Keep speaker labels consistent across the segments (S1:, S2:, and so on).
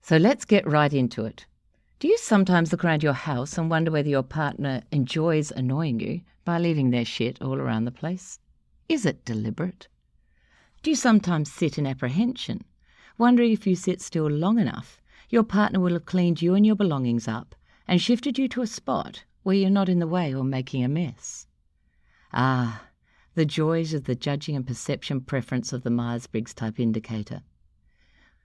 S1: So let's get right into it. Do you sometimes look around your house and wonder whether your partner enjoys annoying you by leaving their shit all around the place? Is it deliberate? Do you sometimes sit in apprehension, wondering if you sit still long enough, your partner will have cleaned you and your belongings up and shifted you to a spot where you're not in the way or making a mess? Ah, the joys of the judging and perception preference of the Myers-Briggs type indicator.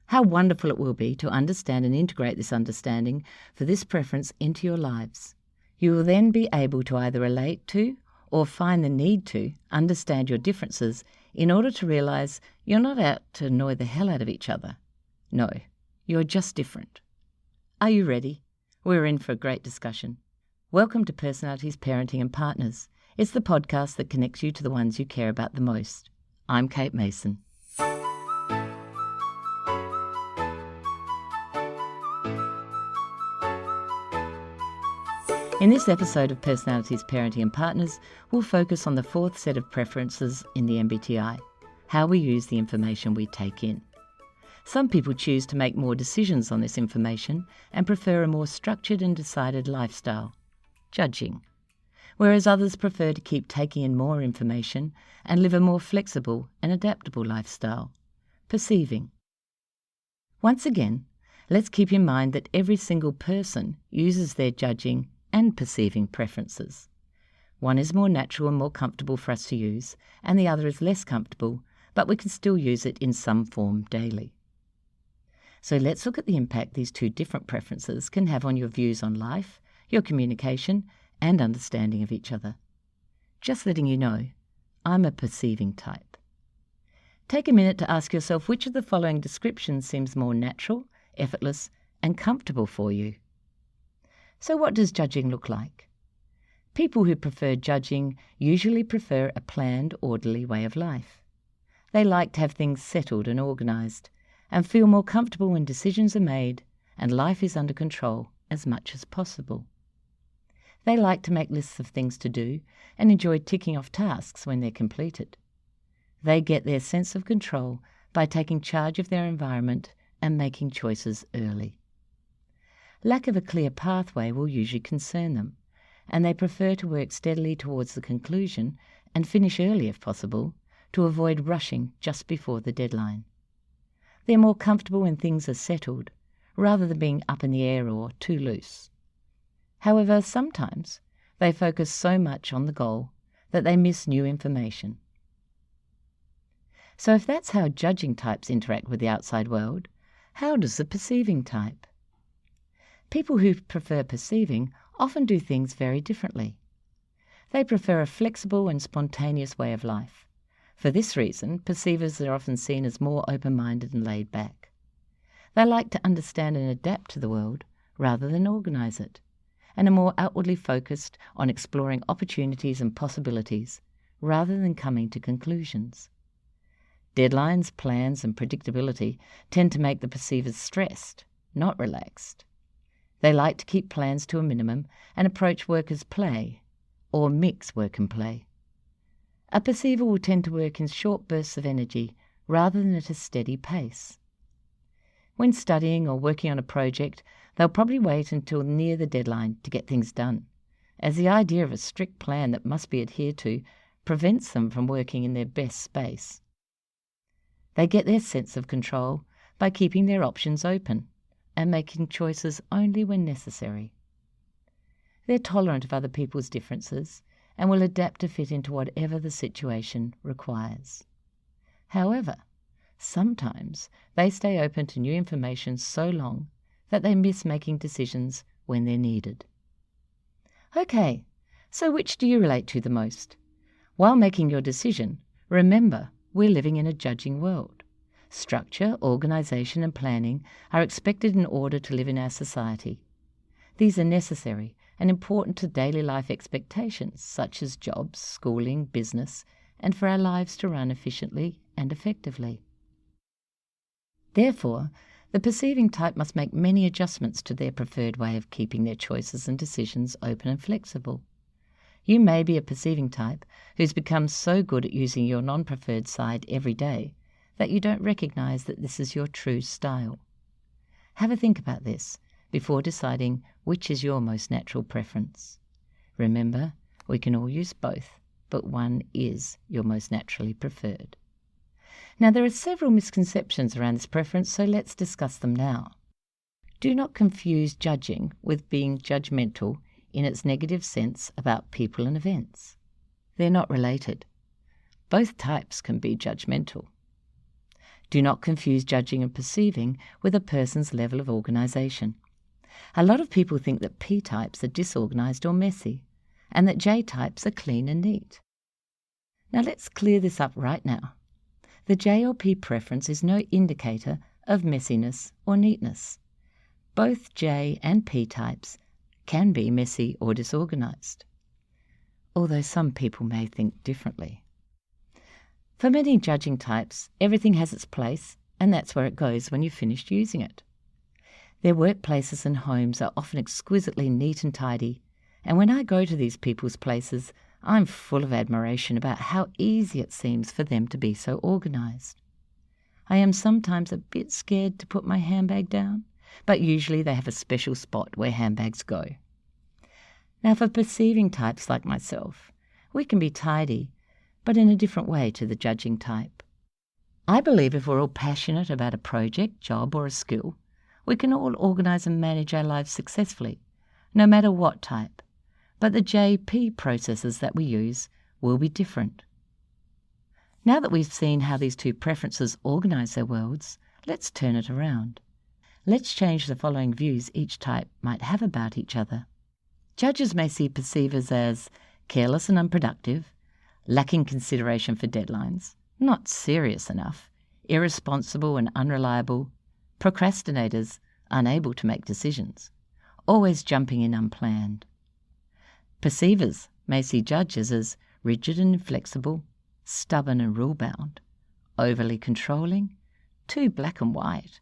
S1: How wonderful it will be to understand and integrate this understanding for this preference into your lives. You will then be able to either relate to or find the need to understand your differences in order to realise you're not out to annoy the hell out of each other. No, you're just different. Are you ready? We're in for a great discussion. Welcome to Personalities, Parenting and Partners. It's the podcast that connects you to the ones you care about the most. I'm Kate Mason. In this episode of Personalities, Parenting and Partners, we'll focus on the fourth set of preferences in the MBTI, how we use the information we take in. Some people choose to make more decisions on this information and prefer a more structured and decided lifestyle, judging, whereas others prefer to keep taking in more information and live a more flexible and adaptable lifestyle, perceiving. Once again, let's keep in mind that every single person uses their judging and perceiving preferences. One is more natural and more comfortable for us to use, and the other is less comfortable, but we can still use it in some form daily. So let's look at the impact these two different preferences can have on your views on life, your communication, and understanding of each other. Just letting you know, I'm a perceiving type. Take a minute to ask yourself which of the following descriptions seems more natural, effortless, and comfortable for you. So what does judging look like? People who prefer judging usually prefer a planned, orderly way of life. They like to have things settled and organised, and feel more comfortable when decisions are made and life is under control as much as possible. They like to make lists of things to do and enjoy ticking off tasks when they're completed. They get their sense of control by taking charge of their environment and making choices early. Lack of a clear pathway will usually concern them, and they prefer to work steadily towards the conclusion and finish early if possible, to avoid rushing just before the deadline. They're more comfortable when things are settled, rather than being up in the air or too loose. However, sometimes they focus so much on the goal that they miss new information. So if that's how judging types interact with the outside world, how does the perceiving type? People who prefer perceiving often do things very differently. They prefer a flexible and spontaneous way of life. For this reason, perceivers are often seen as more open-minded and laid back. They like to understand and adapt to the world rather than organise it, and are more outwardly focused on exploring opportunities and possibilities rather than coming to conclusions. Deadlines, plans and predictability tend to make the perceivers stressed, not relaxed. They like to keep plans to a minimum and approach work as play, or mix work and play. A perceiver will tend to work in short bursts of energy rather than at a steady pace. When studying or working on a project, they'll probably wait until near the deadline to get things done, as the idea of a strict plan that must be adhered to prevents them from working in their best space. They get their sense of control by keeping their options open and making choices only when necessary. They're tolerant of other people's differences and will adapt to fit into whatever the situation requires. However, sometimes they stay open to new information so long that they miss making decisions when they're needed. Okay, so which do you relate to the most? While making your decision, remember we're living in a judging world. Structure, organisation and planning are expected in order to live in our society. These are necessary and important to daily life expectations such as jobs, schooling, business, and for our lives to run efficiently and effectively. Therefore, the perceiving type must make many adjustments to their preferred way of keeping their choices and decisions open and flexible. You may be a perceiving type who's become so good at using your non-preferred side every day that you don't recognise that this is your true style. Have a think about this before deciding which is your most natural preference. Remember, we can all use both, but one is your most naturally preferred. Now, there are several misconceptions around this preference, so let's discuss them now. Do not confuse judging with being judgmental in its negative sense about people and events. They're not related. Both types can be judgmental. Do not confuse judging and perceiving with a person's level of organisation. A lot of people think that P-types are disorganised or messy, and that J-types are clean and neat. Now let's clear this up right now. The J or P preference is no indicator of messiness or neatness. Both J and P types can be messy or disorganised, although some people may think differently. For many judging types, everything has its place, and that's where it goes when you've finished using it. Their workplaces and homes are often exquisitely neat and tidy, and when I go to these people's places, I'm full of admiration about how easy it seems for them to be so organised. I am sometimes a bit scared to put my handbag down, but usually they have a special spot where handbags go. Now, for perceiving types like myself, we can be tidy, but in a different way to the judging type. I believe if we're all passionate about a project, job, or a skill, we can all organise and manage our lives successfully, no matter what type. But the JP processes that we use will be different. Now that we've seen how these two preferences organise their worlds, let's turn it around. Let's change the following views each type might have about each other. Judges may see perceivers as careless and unproductive, lacking consideration for deadlines, not serious enough, irresponsible and unreliable, procrastinators, unable to make decisions, always jumping in unplanned. Perceivers may see judges as rigid and inflexible, stubborn and rule-bound, overly controlling, too black and white,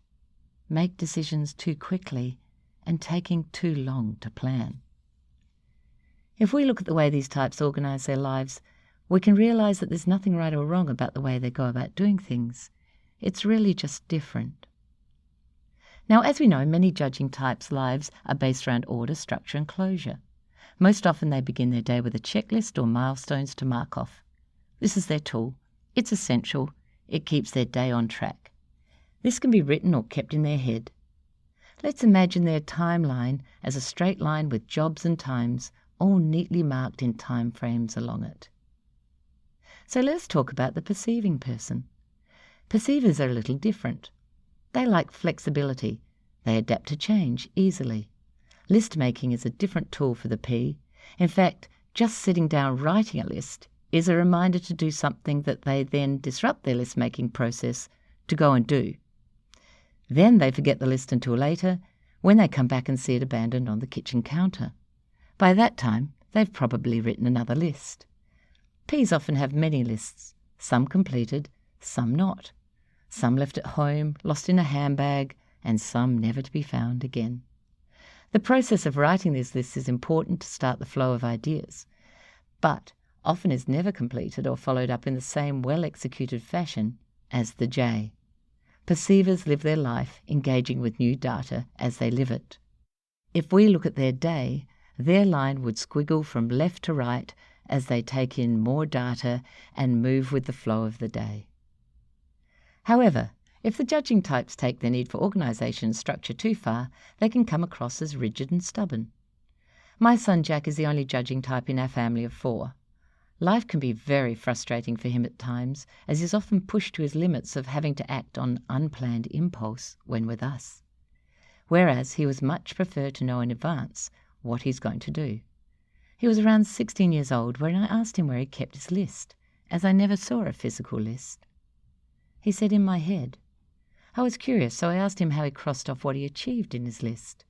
S1: make decisions too quickly, and taking too long to plan. If we look at the way these types organise their lives, we can realise that there's nothing right or wrong about the way they go about doing things. It's really just different. Now, as we know, many judging types' lives are based around order, structure and closure. Most often they begin their day with a checklist or milestones to mark off. This is their tool. It's essential. It keeps their day on track. This can be written or kept in their head. Let's imagine their timeline as a straight line with jobs and times all neatly marked in time frames along it. So let's talk about the perceiving person. Perceivers are a little different. They like flexibility. They adapt to change easily. List making is a different tool for the P. In fact, just sitting down writing a list is a reminder to do something that they then disrupt their list making process to go and do. Then they forget the list until later, when they come back and see it abandoned on the kitchen counter. By that time, they've probably written another list. Ps often have many lists, some completed, some not. Some left at home, lost in a handbag, and some never to be found again. The process of writing these lists is important to start the flow of ideas, but often is never completed or followed up in the same well-executed fashion as the J. Perceivers live their life engaging with new data as they live it. If we look at their day, their line would squiggle from left to right as they take in more data and move with the flow of the day. However, if the judging types take their need for organisation and structure too far, they can come across as rigid and stubborn. My son Jack is the only judging type in our family of 4. Life can be very frustrating for him at times, as he's often pushed to his limits of having to act on unplanned impulse when with us. Whereas he would much prefer to know in advance what he's going to do. He was around 16 years old when I asked him where he kept his list, as I never saw a physical list. He said, "In my head." I was curious, so I asked him how he crossed off what he achieved in his list.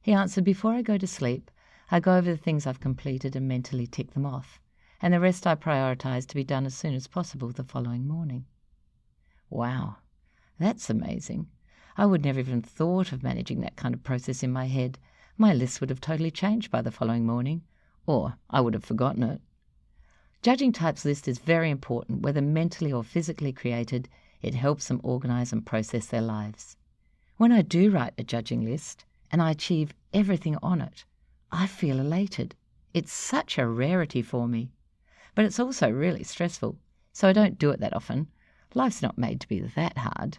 S1: He answered, "Before I go to sleep, I go over the things I've completed and mentally tick them off, and the rest I prioritise to be done as soon as possible the following morning." Wow, that's amazing. I would never even thought of managing that kind of process in my head. My list would have totally changed by the following morning, or I would have forgotten it. Judging types list is very important, whether mentally or physically created. It helps them organise and process their lives. When I do write a judging list and I achieve everything on it, I feel elated. It's such a rarity for me. But it's also really stressful, so I don't do it that often. Life's not made to be that hard.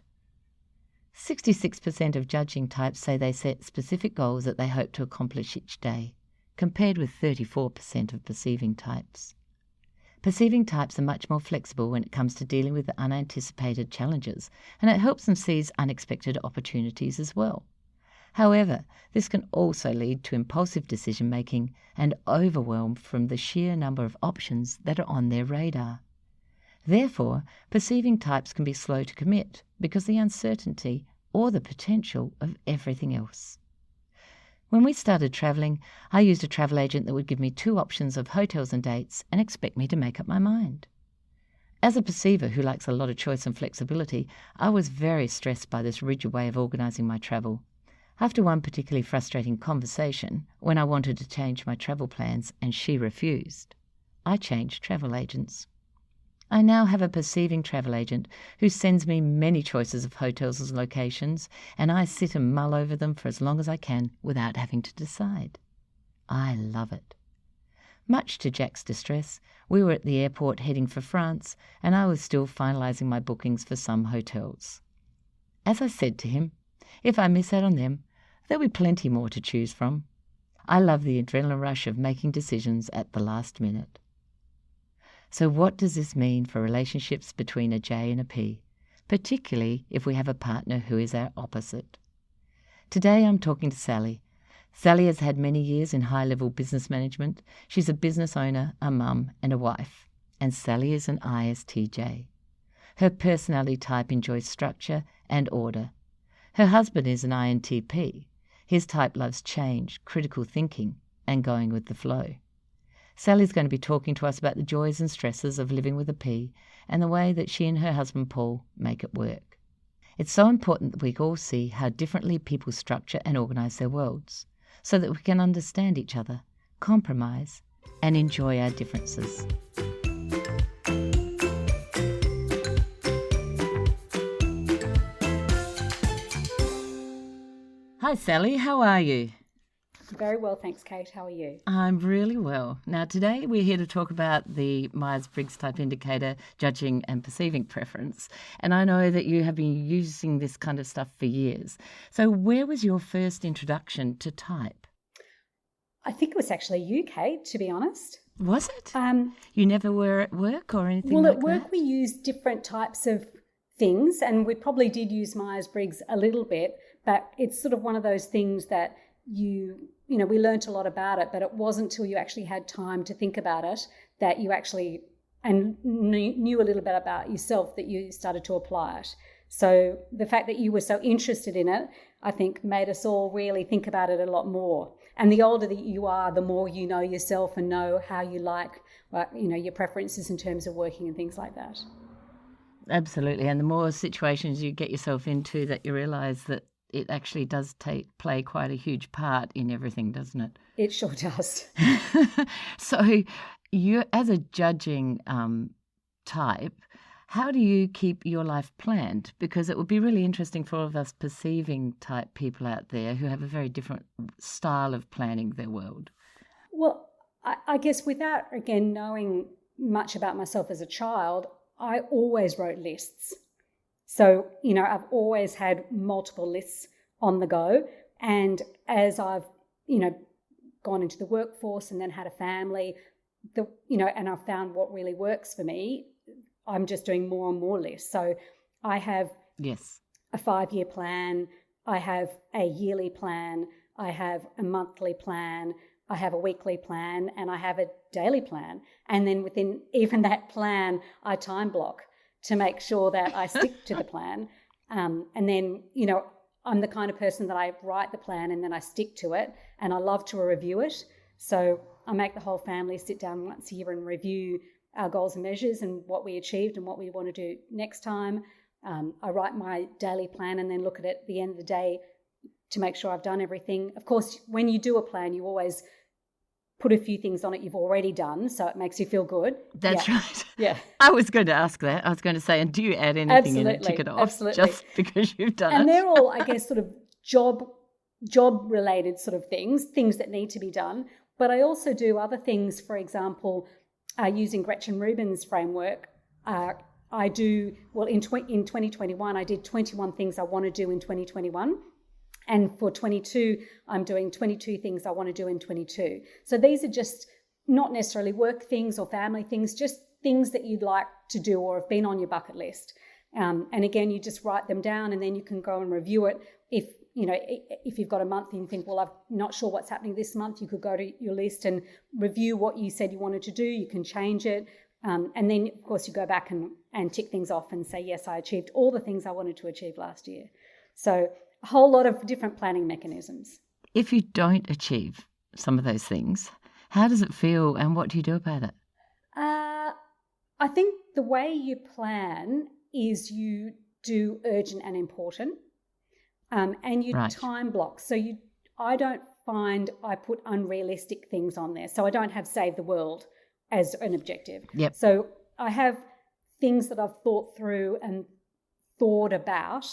S1: 66% of judging types say they set specific goals that they hope to accomplish each day, compared with 34% of perceiving types. Perceiving types are much more flexible when it comes to dealing with unanticipated challenges, and it helps them seize unexpected opportunities as well. However, this can also lead to impulsive decision-making and overwhelm from the sheer number of options that are on their radar. Therefore, perceiving types can be slow to commit because of the uncertainty or the potential of everything else. When we started travelling, I used a travel agent that would give me 2 options of hotels and dates and expect me to make up my mind. As a perceiver who likes a lot of choice and flexibility, I was very stressed by this rigid way of organising my travel. After one particularly frustrating conversation, when I wanted to change my travel plans and she refused, I changed travel agents. I now have a perceiving travel agent who sends me many choices of hotels and locations, and I sit and mull over them for as long as I can without having to decide. I love it. Much to Jack's distress, we were at the airport heading for France, and I was still finalising my bookings for some hotels. As I said to him, if I miss out on them, there'll be plenty more to choose from. I love the adrenaline rush of making decisions at the last minute. So what does this mean for relationships between a J and a P, particularly if we have a partner who is our opposite? Today I'm talking to Sally. Sally has had many years in high-level business management. She's a business owner, a mum and a wife, and Sally is an ISTJ. Her personality type enjoys structure and order. Her husband is an INTP. His type loves change, critical thinking, and going with the flow. Sally's going to be talking to us about the joys and stresses of living with a P and the way that she and her husband Paul make it work. It's so important that we all see how differently people structure and organise their worlds, so that we can understand each other, compromise, and enjoy our differences. Hi Sally, how are you?
S2: Very well, thanks, Kate. How are you?
S1: I'm really well. Now, today we're here to talk about the Myers-Briggs type indicator, judging and perceiving preference. And I know that you have been using this kind of stuff for years. So where was your first introduction to type?
S2: I think it was actually you, Kate, to be honest.
S1: Was it? You never were at work or anything like that?
S2: Well, at work we used different types of things, and we probably did use Myers-Briggs a little bit, but it's sort of one of those things that we learnt a lot about it, but it wasn't until you actually had time to think about it that you actually and knew a little bit about yourself that you started to apply it. So the fact that you were so interested in it, I think, made us all really think about it a lot more. And the older that you are, the more you know yourself and know how you like, your preferences in terms of working and things like that.
S1: Absolutely. And the more situations you get yourself into that you realise that it actually does play quite a huge part in everything, doesn't it?
S2: It sure does.
S1: So you, as a judging type, how do you keep your life planned? Because it would be really interesting for all of us perceiving type people out there who have a very different style of planning their world.
S2: Well, I guess without, again, knowing much about myself as a child, I always wrote lists. So, I've always had multiple lists on the go. And as I've, gone into the workforce and then had a family, and I've found what really works for me, I'm just doing more and more lists. So I have a 5-year plan, I have a yearly plan, I have a monthly plan, I have a weekly plan, and I have a daily plan. And then within even that plan, I time block to make sure that I stick to the plan. And then, I'm the kind of person that I write the plan and then I stick to it, and I love to review it. So I make the whole family sit down once a year and review our goals and measures and what we achieved and what we want to do next time. I write my daily plan and then look at it at the end of the day to make sure I've done everything. Of course, when you do a plan, you always put a few things on it you've already done, so it makes you feel good.
S1: That's right.
S2: Yeah.
S1: I was going to ask that. I was going to say, and do you add anything in and tick it off?
S2: Absolutely.
S1: Just because you've done it?
S2: And they're all, I guess, sort of job-related sort of things that need to be done. But I also do other things, for example, using Gretchen Rubin's framework. I do, well, in 2021, I did 21 things I want to do in 2021. And for 22, I'm doing 22 things I want to do in 22. So these are just not necessarily work things or family things, just things that you'd like to do or have been on your bucket list. And again, you just write them down and then you can go and review it. If you've got a month and you think, well, I'm not sure what's happening this month, you could go to your list and review what you said you wanted to do. You can change it. And then, of course, you go back and tick things off and say, yes, I achieved all the things I wanted to achieve last year. So a whole lot of different planning mechanisms.
S1: If you don't achieve some of those things, how does it feel and what do you do about it?
S2: I think the way you plan is you do urgent and important, and you time block. So I don't find I put unrealistic things on there. So I don't have Save the World as an objective.
S1: Yep.
S2: So I have things that I've thought through and thought about.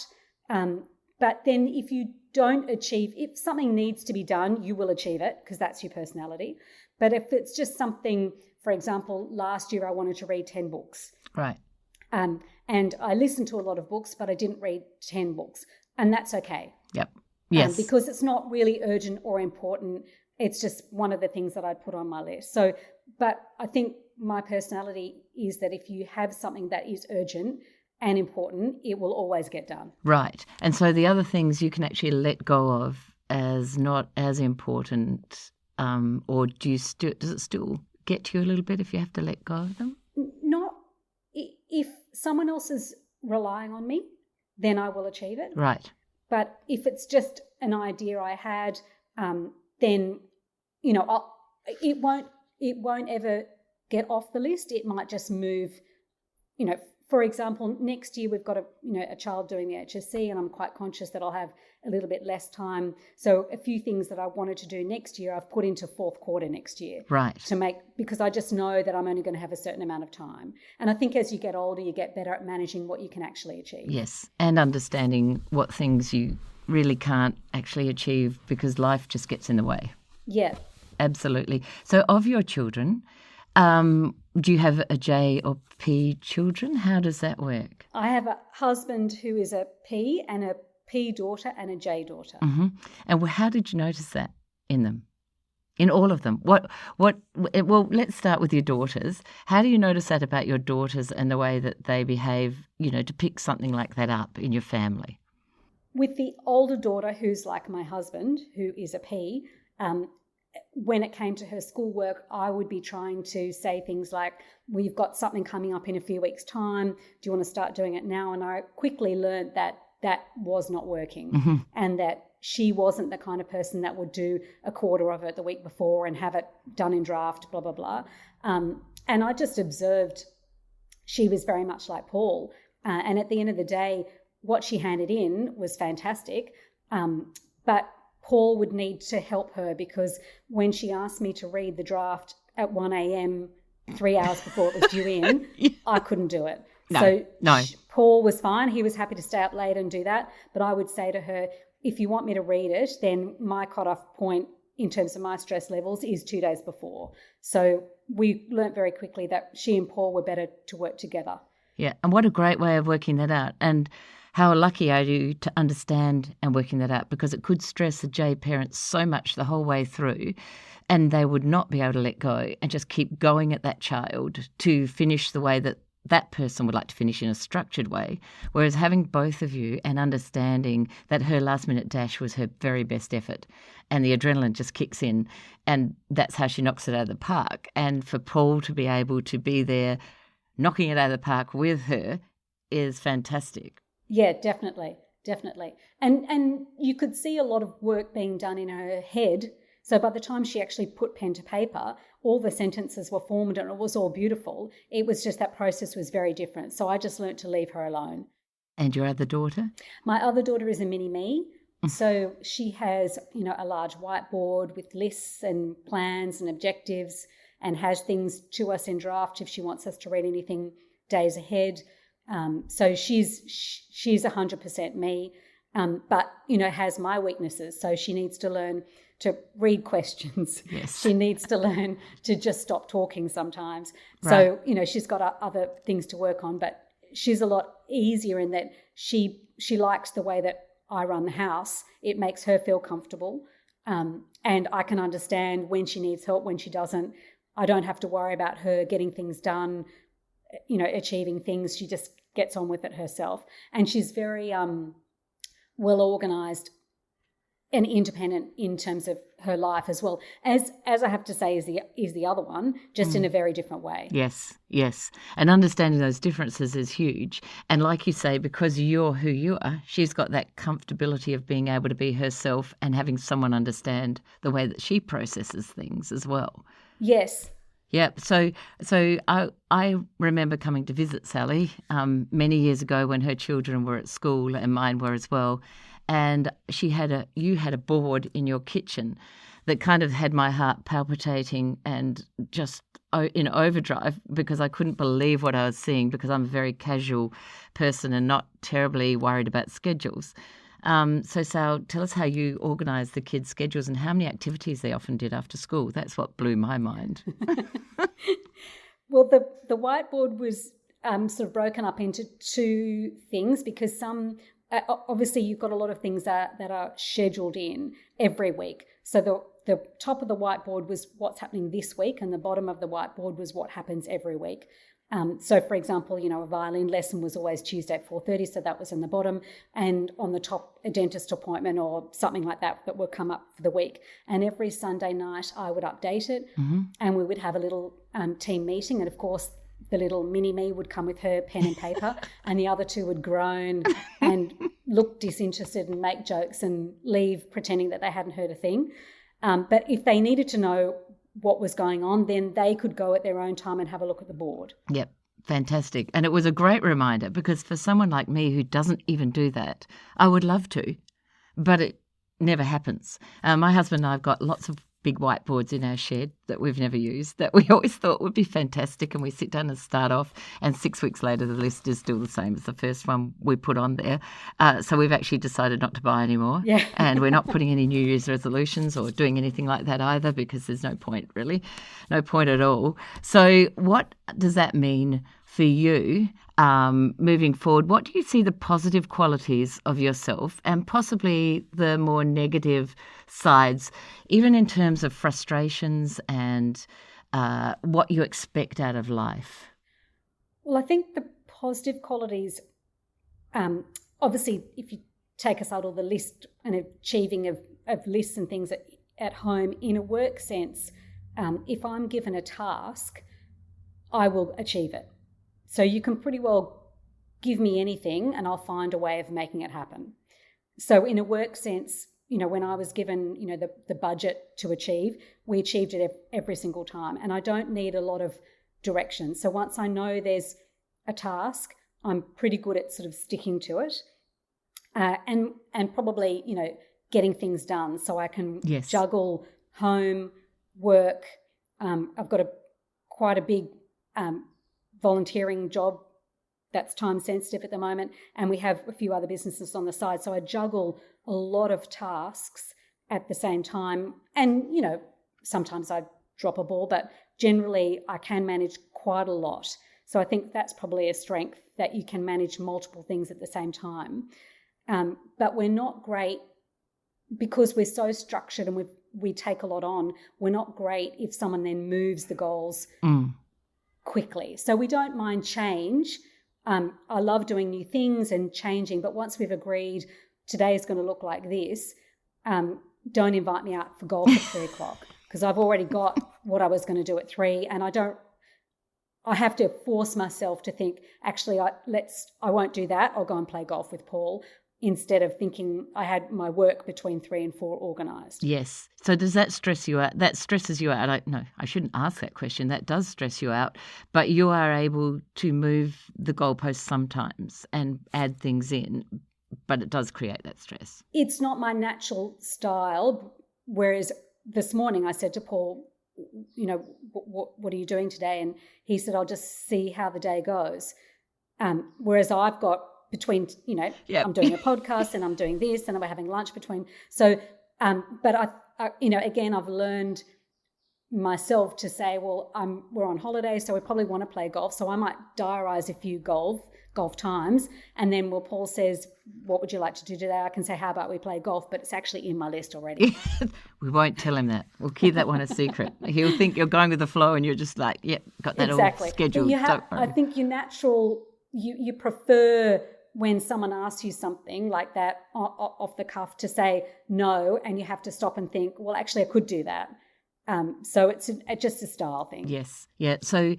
S2: But then if you don't achieve, if something needs to be done, you will achieve it because that's your personality. But if it's just something, for example, last year I wanted to read 10 books.
S1: Right.
S2: And I listened to a lot of books, but I didn't read 10 books. And that's okay.
S1: Yep. Yes.
S2: Because it's not really urgent or important. It's just one of the things that I'd put on my list. So, but I think my personality is that if you have something that is urgent and important, it will always get done.
S1: Right. And so the other things you can actually let go of as not as important, or does it still get to you a little bit if you have to let go of them?
S2: Not if someone else is relying on me, then I will achieve it.
S1: Right.
S2: But if it's just an idea I had, then it won't ever get off the list. It might just move. For example, next year we've got a child doing the HSC, and I'm quite conscious that I'll have a little bit less time. So a few things that I wanted to do next year, I've put into fourth quarter next year.
S1: Right.
S2: Because I just know that I'm only going to have a certain amount of time. And I think as you get older, you get better at managing what you can actually achieve.
S1: Yes, and understanding what things you really can't actually achieve because life just gets in the way.
S2: Yeah.
S1: Absolutely. So of your children, do you have a J or P children? How does that work?
S2: I have a husband who is a P and a P daughter and a J daughter.
S1: Mm-hmm. And how did you notice that in them? In all of them? Well, let's start with your daughters. How do you notice that about your daughters and the way that they behave, to pick something like that up in your family?
S2: With the older daughter, who's like my husband, who is a P, when it came to her schoolwork, I would be trying to say things like, we've got something coming up in a few weeks' time. Do you want to start doing it now? And I quickly learned that was not working, and that she wasn't the kind of person that would do a quarter of it the week before and have it done in draft, blah, blah, blah. And I just observed she was very much like Paul. And at the end of the day, what she handed in was fantastic. But Paul would need to help her because when she asked me to read the draft at 1 a.m., 3 hours before it was due in, I couldn't do it.
S1: No.
S2: Paul was fine. He was happy to stay up late and do that. But I would say to her, if you want me to read it, then my cutoff point in terms of my stress levels is 2 days before. So we learnt very quickly that she and Paul were better to work together.
S1: Yeah, and what a great way of working that out. And how lucky are you to understand and working that out, because it could stress the J parents so much the whole way through, and they would not be able to let go and just keep going at that child to finish the way that that person would like to finish in a structured way. Whereas having both of you and understanding that her last minute dash was her very best effort and the adrenaline just kicks in and that's how she knocks it out of the park. And for Paul to be able to be there knocking it out of the park with her is fantastic.
S2: Yeah, definitely. And you could see a lot of work being done in her head. So by the time she actually put pen to paper, all the sentences were formed and it was all beautiful. It was just that process was very different. So I just learnt to leave her alone.
S1: And your other daughter?
S2: My other daughter is a mini me. So she has, a large whiteboard with lists and plans and objectives, and has things to us in draft if she wants us to read anything days ahead. So she's 100% me, but has my weaknesses. So she needs to learn to read questions.
S1: Yes.
S2: She needs to learn to just stop talking sometimes.
S1: Right.
S2: So she's got other things to work on, but she's a lot easier in that she likes the way that I run the house. It makes her feel comfortable, and I can understand when she needs help, when she doesn't. I don't have to worry about her getting things done, achieving things. She just gets on with it herself. And she's very well organised and independent in terms of her life as well. As I have to say is the other one, just in a very different way.
S1: Yes. And understanding those differences is huge. And like you say, because you're who you are, she's got that comfortability of being able to be herself and having someone understand the way that she processes things as well.
S2: Yes.
S1: Yep. So I remember coming to visit Sally many years ago when her children were at school and mine were as well. And you had a board in your kitchen that kind of had my heart palpitating and just in overdrive, because I couldn't believe what I was seeing, because I'm a very casual person and not terribly worried about schedules. So Sal, tell us how you organised the kids' schedules and how many activities they often did after school. That's what blew my mind.
S2: Well, the whiteboard was sort of broken up into two things, because some obviously you've got a lot of things that are scheduled in every week. So the top of the whiteboard was what's happening this week, and the bottom of the whiteboard was what happens every week. So, for example, a violin lesson was always Tuesday at 4:30, so that was in the bottom, and on the top, a dentist appointment or something like that would come up for the week. And every Sunday night, I would update it, and we would have a little team meeting, and of course, the little mini-me would come with her pen and paper, and the other two would groan and look disinterested and make jokes and leave pretending that they hadn't heard a thing. But if they needed to know what was going on, then they could go at their own time and have a look at the board.
S1: Yep, fantastic. And it was a great reminder, because for someone like me who doesn't even do that, I would love to, but it never happens. My husband and I have got lots of big whiteboards in our shed that we've never used that we always thought would be fantastic, and we sit down and start off, and 6 weeks later the list is still the same as the first one we put on there. So we've actually decided not to buy anymore.
S2: Yeah.
S1: And we're not putting any New Year's resolutions or doing anything like that either, because there's no point, really. No point at all. So what does that mean for you moving forward? What do you see the positive qualities of yourself, and possibly the more negative sides, even in terms of frustrations and what you expect out of life?
S2: Well, I think the positive qualities, obviously, if you take aside all the list and achieving of lists and things at home, in a work sense, if I'm given a task, I will achieve it. So you can pretty well give me anything and I'll find a way of making it happen. So in a work sense, when I was given, the budget to achieve, we achieved it every single time. And I don't need a lot of direction. So once I know there's a task, I'm pretty good at sort of sticking to it, and probably, getting things done so I can juggle home, work. I've got quite a big volunteering job that's time sensitive at the moment, and we have a few other businesses on the side. So I juggle a lot of tasks at the same time, and sometimes I drop a ball, but generally I can manage quite a lot. So I think that's probably a strength, that you can manage multiple things at the same time. But we're not great, because we're so structured and we take a lot on. We're not great if someone then moves the goals quickly. So we don't mind change. I love doing new things and changing, but once we've agreed today is going to look like this, don't invite me out for golf at 3 o'clock, because I've already got what I was going to do at 3, and I have to force myself to think, actually, I won't do that. I'll go and play golf with Paul, instead of thinking I had my work between 3 and 4 organised.
S1: Yes. So does that stress you out? That stresses you out. I shouldn't ask that question. That does stress you out. But you are able to move the goalposts sometimes and add things in. but it does create that stress.
S2: It's not my natural style, whereas this morning I said to Paul, what are you doing today? And he said, I'll just see how the day goes. Whereas I've got between,
S1: Yep.
S2: I'm doing a podcast and I'm doing this and we're having lunch between. So, but I again, I've learned myself to say, well, we're on holiday, so we probably want to play golf. So I might diarise a few golf times. And then Paul says, what would you like to do today? I can say, how about we play golf? But it's actually in my list already.
S1: We won't tell him that. We'll keep that one a secret. He'll think you're going with the flow and you're just like, yep, got that
S2: Exactly.
S1: all scheduled.
S2: I think your natural, you prefer when someone asks you something like that off the cuff to say no, and you have to stop and think, well, actually I could do that. So it's just a style thing.
S1: Yes. Yeah. So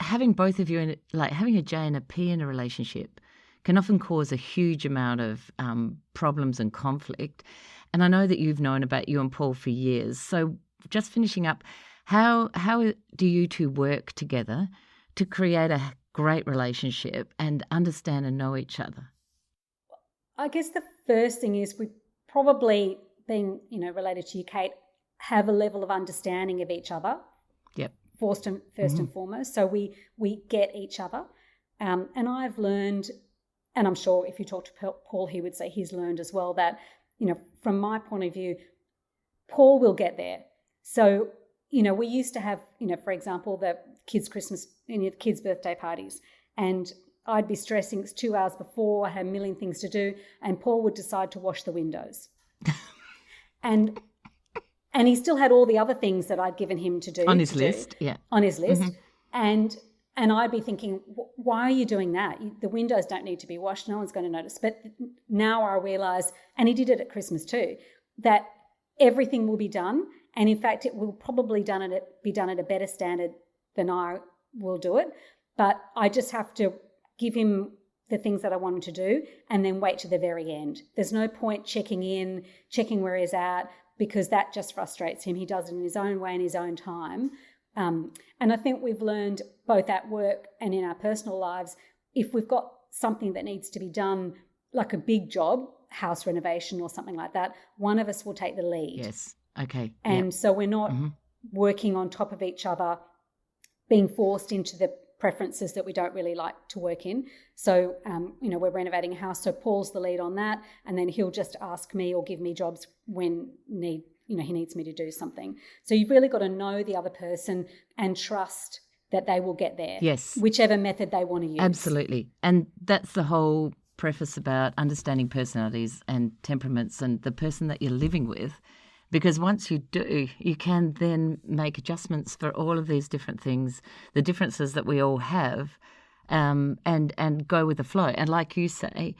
S1: having both of you having a J and a P in a relationship can often cause a huge amount of problems and conflict. And I know that you've known about you and Paul for years. So just finishing up, how do you two work together to create a great relationship and understand and know each other?
S2: I guess the first thing is we probably, being related to you, Kate, have a level of understanding of each other.
S1: Yep.
S2: First and foremost. So we get each other. And I've learned, and I'm sure if you talk to Paul, he would say he's learned as well, that, from my point of view, Paul will get there. So, we used to have, for example, the kids' Christmas, the kids' birthday parties. And I'd be stressing, it's 2 hours before, I had a million things to do, and Paul would decide to wash the windows. And he still had all the other things that I'd given him to do.
S1: On his list, yeah.
S2: On his list.
S1: Mm-hmm.
S2: And I'd be thinking, why are you doing that? The windows don't need to be washed. No one's going to notice. But now I realise, and he did it at Christmas too, that everything will be done. And in fact, it will probably be done at a better standard than I will do it. But I just have to give him the things that I want him to do and then wait to the very end. There's no point checking where he's at, because that just frustrates him. He does it in his own way, in his own time. And I think we've learned both at work and in our personal lives, if we've got something that needs to be done, like a big job, house renovation or something like that, one of us will take the lead.
S1: Yes. Okay.
S2: And so we're not working on top of each other, being forced into the preferences that we don't really like to work in. So, we're renovating a house, so Paul's the lead on that, and then he'll just ask me or give me jobs when he needs me to do something. So you've really got to know the other person and trust that they will get there.
S1: Yes.
S2: Whichever method they want to use.
S1: Absolutely. And that's the whole preface about understanding personalities and temperaments and the person that you're living with. Because once you do, you can then make adjustments for all of these different things, the differences that we all have, and go with the flow. And like you say,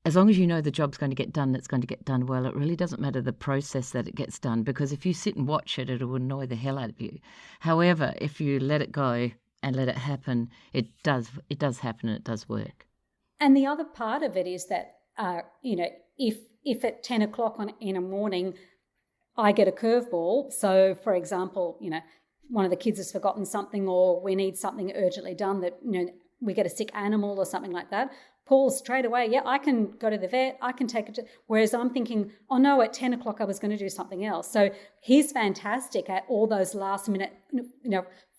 S1: as long as you know the job's going to get done, it's going to get done well. It really doesn't matter the process that it gets done, because if you sit and watch it, it will annoy the hell out of you. However, if you let it go and let it happen, it does happen and it does work.
S2: And the other part of it is that, if at 10 o'clock in the morning I get a curveball, so for example, one of the kids has forgotten something or we need something urgently done, that, we get a sick animal or something like that, Paul straight away, yeah, I can go to the vet, I can take it to, whereas I'm thinking, oh no, at 10 o'clock I was going to do something else. So he's fantastic at all those last minute,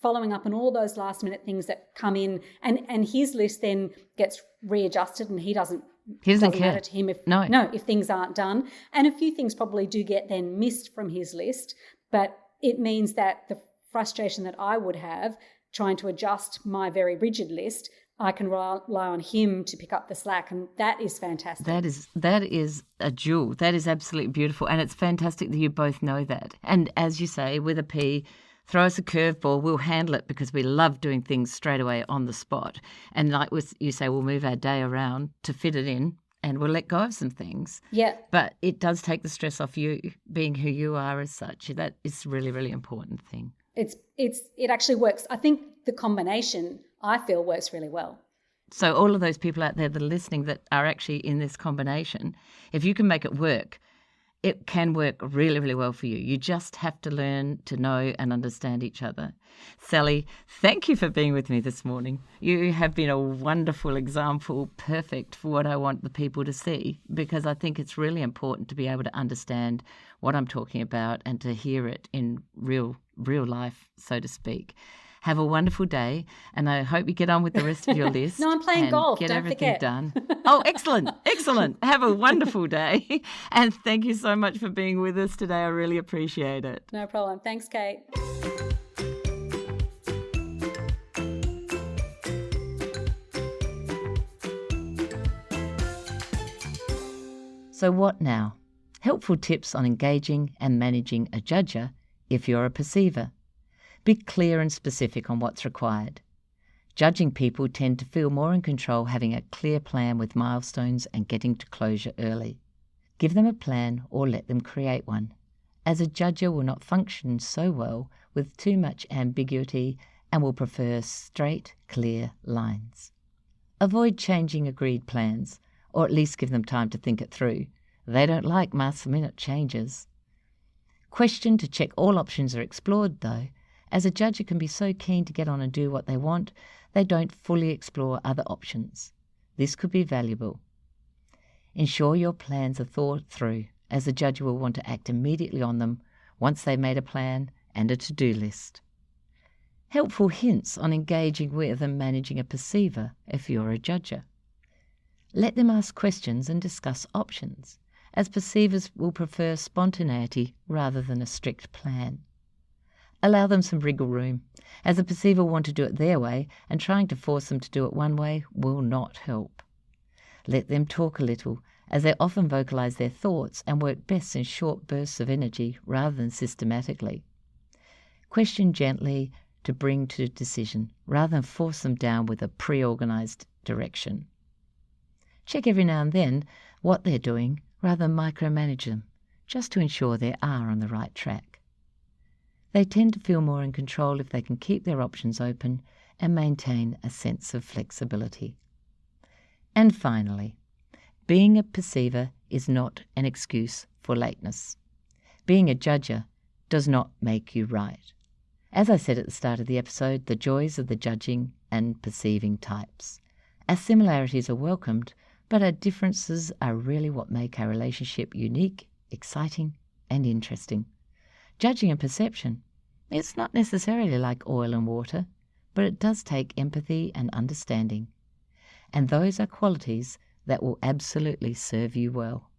S2: following up on all those last minute things that come in, and his list then gets readjusted, and he doesn't
S1: care.
S2: Matter to him if things aren't done. And a few things probably do get then missed from his list, but it means that the frustration that I would have trying to adjust my very rigid list, I can rely on him to pick up the slack, and that is fantastic. That
S1: is a jewel. That is absolutely beautiful, and it's fantastic that you both know that. And as you say, with a P, throw us a curveball, we'll handle it because we love doing things straight away on the spot. And like you say, we'll move our day around to fit it in, and we'll let go of some things.
S2: Yeah.
S1: But it does take the stress off you, being who you are as such. That is really, really important thing.
S2: It actually works. I think the combination, I feel, works really well.
S1: So all of those people out there that are listening that are actually in this combination, if you can make it work, it can work really, really well for you. You just have to learn to know and understand each other. Sally, thank you for being with me this morning. You have been a wonderful example, perfect for what I want the people to see, because I think it's really important to be able to understand what I'm talking about and to hear it in real life, so to speak. Have a wonderful day, and I hope you get on with the rest of your list.
S2: No, I'm playing golf.
S1: Get
S2: Don't
S1: everything
S2: forget.
S1: done. Oh, excellent. Have a wonderful day, and thank you so much for being with us today. I really appreciate it.
S2: No problem. Thanks, Kate.
S1: So what now? Helpful tips on engaging and managing a judger if you're a perceiver. Be clear and specific on what's required. Judging people tend to feel more in control having a clear plan with milestones and getting to closure early. Give them a plan or let them create one, as a judger will not function so well with too much ambiguity and will prefer straight, clear lines. Avoid changing agreed plans, or at least give them time to think it through. They don't like last-minute changes. Question to check all options are explored, though, as a judger can be so keen to get on and do what they want, they don't fully explore other options. This could be valuable. Ensure your plans are thought through, as the judge will want to act immediately on them once they've made a plan and a to-do list. Helpful hints on engaging with and managing a perceiver if you're a judger. Let them ask questions and discuss options, as perceivers will prefer spontaneity rather than a strict plan. Allow them some wriggle room, as a perceiver will want to do it their way, and trying to force them to do it one way will not help. Let them talk a little, as they often vocalize their thoughts and work best in short bursts of energy rather than systematically. Question gently to bring to a decision, rather than force them down with a pre-organized direction. Check every now and then what they're doing, rather than micromanage them, just to ensure they are on the right track. They tend to feel more in control if they can keep their options open and maintain a sense of flexibility. And finally, being a perceiver is not an excuse for lateness. Being a judger does not make you right. As I said at the start of the episode, the joys of the judging and perceiving types. Our similarities are welcomed, but our differences are really what make our relationship unique, exciting, and interesting. Judging and perception, it's not necessarily like oil and water, but it does take empathy and understanding. And those are qualities that will absolutely serve you well.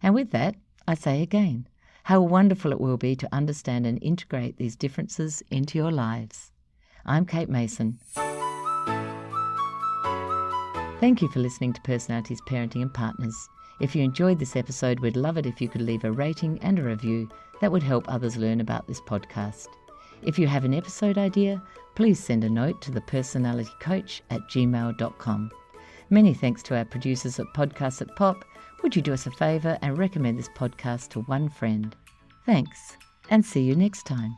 S1: And with that, I say again, how wonderful it will be to understand and integrate these differences into your lives. I'm Kate Mason. Thank you for listening to Personalities, Parenting and Partners. If you enjoyed this episode, we'd love it if you could leave a rating and a review. That would help others learn about this podcast. If you have an episode idea, please send a note to thepersonalitycoach@gmail.com. Many thanks to our producers at Podcasts at Pop. Would you do us a favour and recommend this podcast to one friend? Thanks, and see you next time.